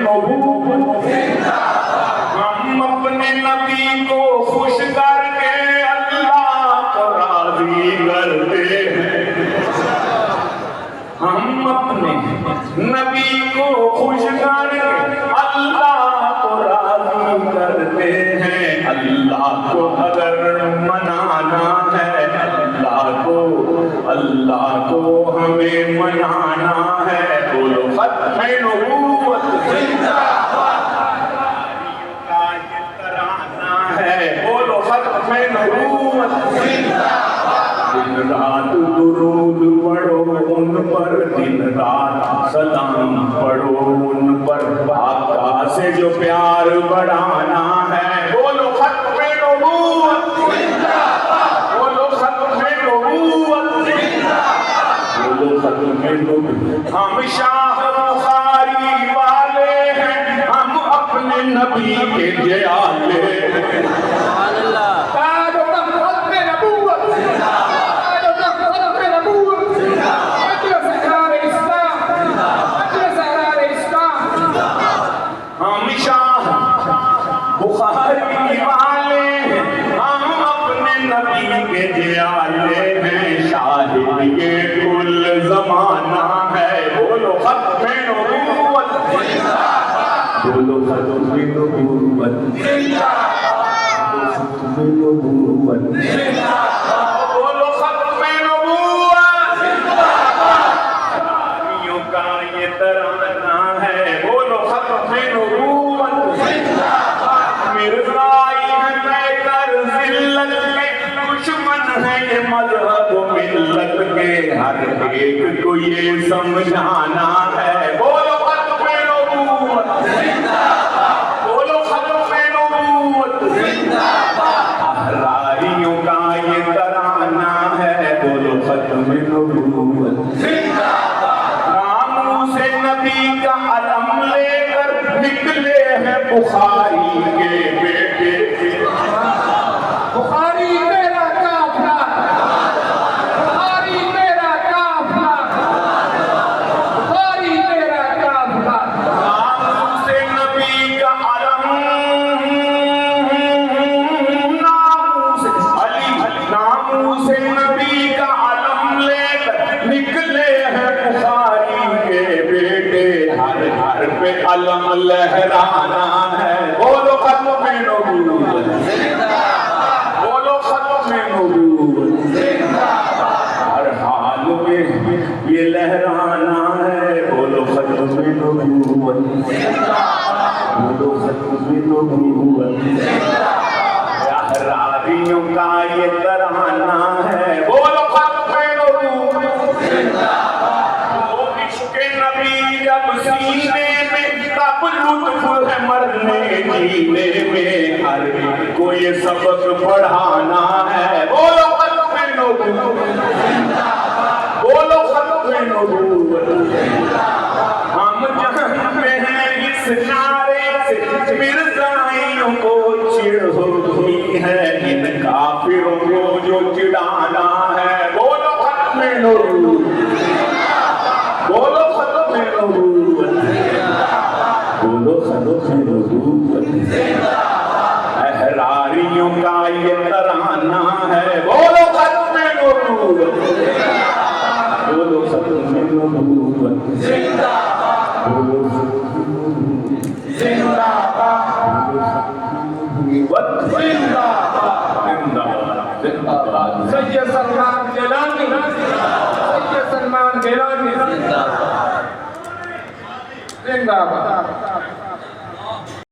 نبوت ہم اپنے نبی کو خوش کر کے اللہ کو راضی کرتے ہیں ہم اپنے نبی کو خوش کر کے اللہ کو راضی کرتے ہیں اللہ کو اگر منانا ہے اللہ کو ہمیں منانا ہے بولو ختم نبوت زندہ باد کا یہ ترانہ ہے بولو ختم نبوت زندہ باد دن رات درود پڑھو ان پر دن رات سلام پڑھو ان پر آقا سے جو پیار بڑھانا ہے بولو ختم نبوت زندہ باد بولو ختم نبوت ہم شاہ بخاری والے ہیں ہم اپنے نبی کے جیالے ہیں تاج و تخت نبوت تاج و تخت نبوت مجلس احرار اسلام مجلس احرار اسلام ہم شاہ بخاری والے ہیں ہم اپنے نبی کے جیالے ہیں شاہد یہ کل زمانہ ہے بولو ختم نبوت بولو ختم نبوت بولو ختم نبوت نبیوں کا یہ ترانہ ہے بولو ختم نبوت مرزائی ہے میں کر ذلت میں دشمن ہے یہ مذہب ملت کے ہر ایک کو یہ سمجھانا ہے بولو ختم نبوت بولو ختم نبوت احراریوں کا یہ ترانہ ہے بولو ختم نبوت ناموس نبی کا علم لے کر نکلے ہیں بخاری کے بیٹے بخاری میرا قافلہ بخاری میرا قافلہ بخاری میرا قافلہ ناموس نبی کا علم ناموس نبی کا علم لے کر نکلے ہیں بخاری کے بیٹے ہر گھر پہ علم لہرانا ہے بولو ختم نبوت بولو ختم نبوت ہر حال میں یہ لہرانا ہے بولو ختم نبوت بولو ختم نبوت احراریوں کا یہ ترانہ ہے بولو ختم نبوت وہ عشق نبی جب سینے میں تب لطف ہے مرنے جینے میں ہر ایک کو یہ سبق پڑھانا ہے بولو ختم نبوت بولو ختم نبوت ہم جہاں پہ ہیں اس نعرے سے مرزائیوں کو چڑ ہوتی ہے ان کافروں کو جو چڑھانا ہے بولو ختم نبوت بولو ختم نبوت بولو ختم نبوت احراریوں کا یہ ترانہ ہے بولو ختم نبوت بولو ختم نبوت زندہ باد سید سلمان گیلانی سید سلمان گیلانی زندہ باد